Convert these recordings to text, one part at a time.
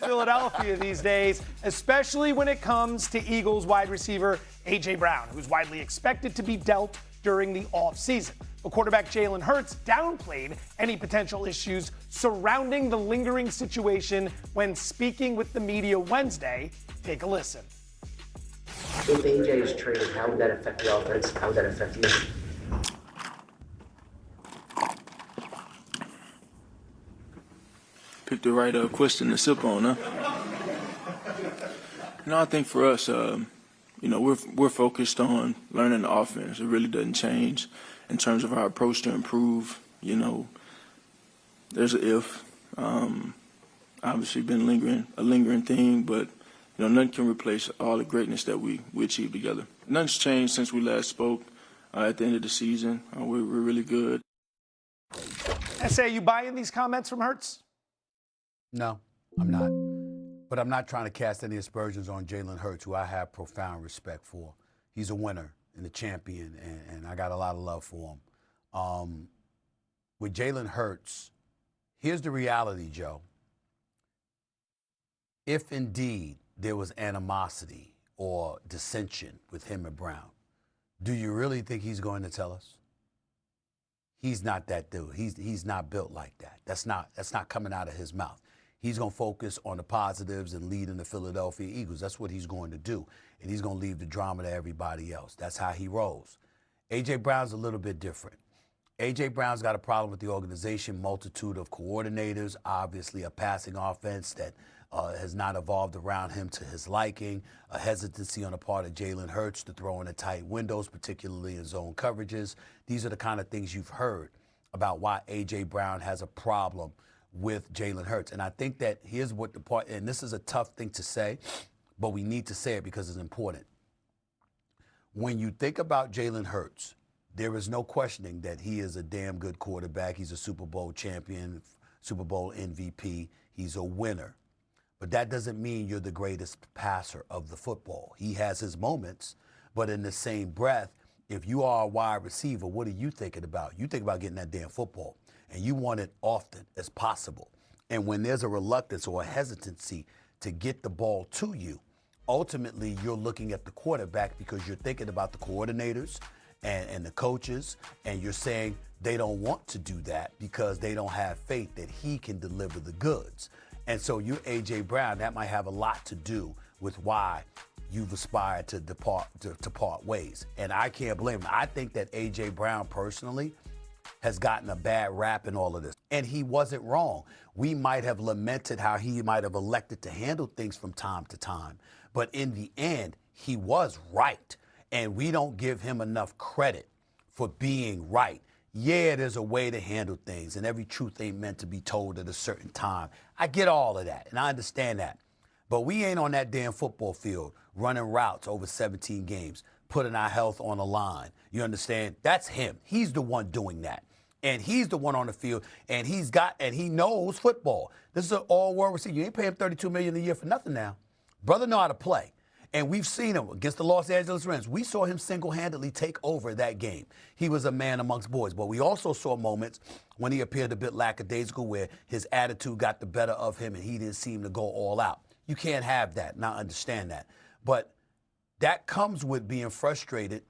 Philadelphia these days, especially when it comes to Eagles wide receiver A.J. Brown, who's widely expected to be dealt during the offseason. But quarterback Jalen Hurts downplayed any potential issues surrounding the lingering situation when speaking with the media Wednesday. Take a listen. If AJ is traded, how would that affect the offense? How would that affect you? Picked the right question to sip on, huh? I think for us, we're focused on learning the offense. It really doesn't change in terms of our approach to improve. There's an if. Obviously been a lingering theme, but nothing can replace all the greatness that we achieved together. Nothing's changed since we last spoke at the end of the season. We're really good. SA, you buy in these comments from Hurts? No, I'm not. But I'm not trying to cast any aspersions on Jalen Hurts, who I have profound respect for. He's a winner and a champion, and I got a lot of love for him. With Jalen Hurts, here's the reality, Joe. If indeed there was animosity or dissension with him and Brown, do you really think he's going to tell us? He's not that dude. He's not built like that. That's not coming out of his mouth. He's going to focus on the positives and leading the Philadelphia Eagles. That's what he's going to do. And he's going to leave the drama to everybody else. That's how he rolls. A.J. Brown's a little bit different. A.J. Brown's got a problem with the organization, multitude of coordinators, obviously a passing offense that has not evolved around him to his liking, a hesitancy on the part of Jalen Hurts to throw in the tight windows, particularly in zone coverages. These are the kind of things you've heard about why A.J. Brown has a problem with Jalen Hurts. And I think that here's what the part, and this is a tough thing to say, but we need to say it because it's important. When you think about Jalen Hurts, there is no questioning that he is a damn good quarterback. He's a Super Bowl champion, Super Bowl MVP. He's a winner. But that doesn't mean you're the greatest passer of the football. He has his moments, but in the same breath, if you are a wide receiver, what are you thinking about? You think about getting that damn football, and you want it often as possible. And when there's a reluctance or a hesitancy to get the ball to you, ultimately you're looking at the quarterback because you're thinking about the coordinators and the coaches, and you're saying they don't want to do that because they don't have faith that he can deliver the goods. And so you, A.J. Brown, that might have a lot to do with why you've aspired to part ways. And I can't blame him. I think that A.J. Brown personally has gotten a bad rap in all of this. And he wasn't wrong. We might have lamented how he might have elected to handle things from time to time. But in the end, he was right. And we don't give him enough credit for being right. Yeah, there's a way to handle things, and every truth ain't meant to be told at a certain time. I get all of that, and I understand that. But we ain't on that damn football field running routes over 17 games, putting our health on the line. You understand? That's him. He's the one doing that. And he's the one on the field, and he knows football. This is an all-world receiver. You ain't paying him $32 million a year for nothing now. Brother know how to play. And we've seen him against the Los Angeles Rams. We saw him single-handedly take over that game. He was a man amongst boys. But we also saw moments when he appeared a bit lackadaisical where his attitude got the better of him and he didn't seem to go all out. You can't have that, and I understand that. But that comes with being frustrated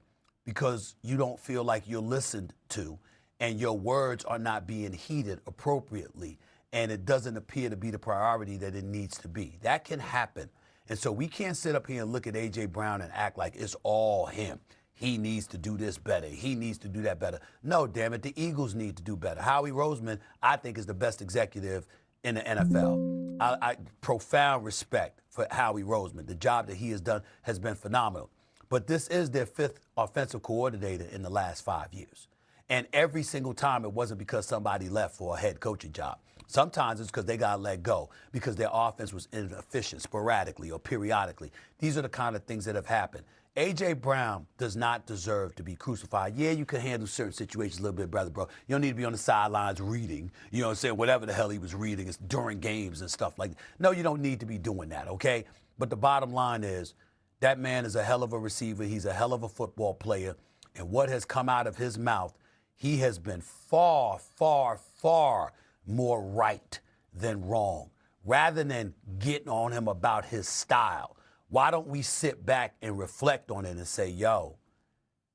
because you don't feel like you're listened to and your words are not being heeded appropriately and it doesn't appear to be the priority that it needs to be. That can happen. And so we can't sit up here and look at A.J. Brown and act like it's all him. He needs to do this better. He needs to do that better. No, damn it, the Eagles need to do better. Howie Roseman, I think, is the best executive in the NFL. I profound respect for Howie Roseman. The job that he has done has been phenomenal. But this is their fifth offensive coordinator in the last 5 years. And every single time it wasn't because somebody left for a head coaching job. Sometimes it's because they got let go because their offense was inefficient sporadically or periodically. These are the kind of things that have happened. A.J. Brown does not deserve to be crucified. Yeah, you can handle certain situations a little bit better, bro. You don't need to be on the sidelines reading, you know what I'm saying, whatever the hell he was reading during games and stuff like that. No, you don't need to be doing that, okay? But the bottom line is that man is a hell of a receiver. He's a hell of a football player. And what has come out of his mouth, he has been far, far, far more right than wrong. rather than getting on him about his style, why don't we sit back and reflect on it and say, yo,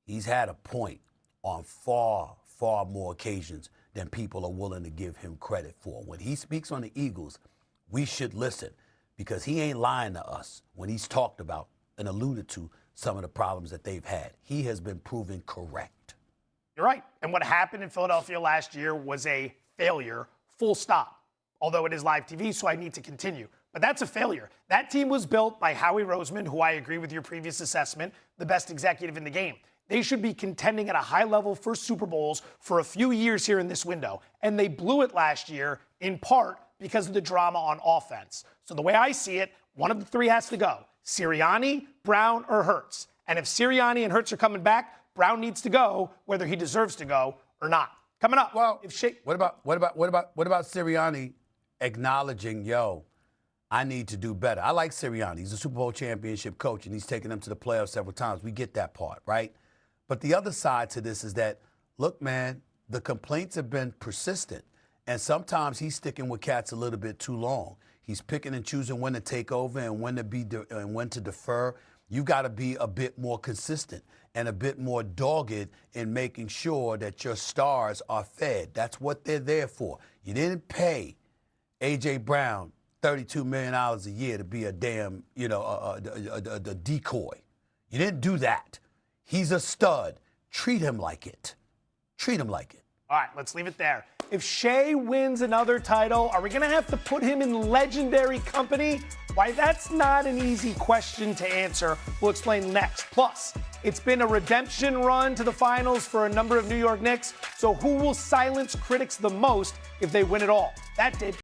he's had a point on far, far more occasions than people are willing to give him credit for. When he speaks on the Eagles, we should listen because he ain't lying to us when he's talked about and alluded to some of the problems that they've had. He has been proven correct. You're right. And what happened in Philadelphia last year was a failure, full stop. Although it is live TV, so I need to continue. But that's a failure. That team was built by Howie Roseman, who I agree with your previous assessment, the best executive in the game. They should be contending at a high level for Super Bowls for a few years here in this window. And they blew it last year, in part because of the drama on offense. So the way I see it, one of the three has to go. Sirianni, Brown, or Hurts. And if Sirianni and Hurts are coming back, Brown needs to go, whether he deserves to go or not. Coming up. Well, what about Sirianni acknowledging, yo, I need to do better? I like Sirianni. He's a Super Bowl championship coach, and he's taken them to the playoffs several times. We get that part, right? But the other side to this is that, look, man, the complaints have been persistent, and sometimes he's sticking with cats a little bit too long. He's picking and choosing when to take over and when to defer. You got to be a bit more consistent and a bit more dogged in making sure that your stars are fed. That's what they're there for. You didn't pay A.J. Brown $32 million a year to be a damn, a decoy. You didn't do that. He's a stud. Treat him like it. Treat him like it. All right, let's leave it there. If Shea wins another title, are we going to have to put him in legendary company? Why, that's not an easy question to answer. We'll explain next. Plus, it's been a redemption run to the finals for a number of New York Knicks, so who will silence critics the most if they win it all? That did.